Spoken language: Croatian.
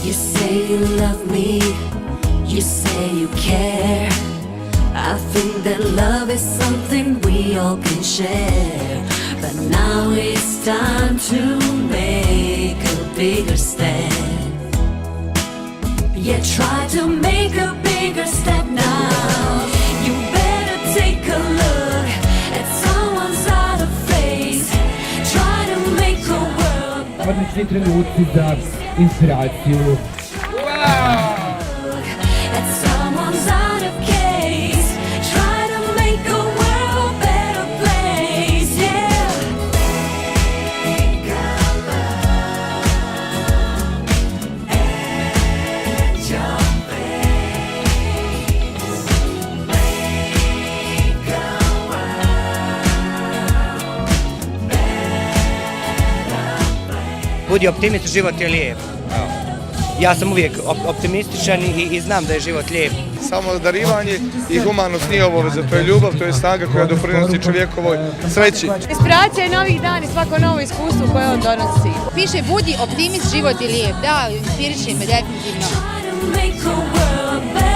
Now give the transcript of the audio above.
You say you love me, you say you care. I think that love is something we all can share. But now it's time to make a bigger step. Yeah, try to make a bigger step now. You better take a look at someone's other face. Try to make a world Stvarno svi trenuci za inspiraciju. at someone's other case. Try to make a world a better place. Yeah. Make a love at your face. Make a world. Budi optimist, život je lijep. Ja sam uvijek optimističan i znam da je život lijep. Samo darivanje i humanost nije obaveza, to je ljubav, to je snaga koja doprinosi čovjekovoj sreći. Inspiracija je novih dana i svako novo iskustvo koje on donosi. Piše budi optimist, život je lijep. Da, inspiriše me definitivno. Try to make a world better.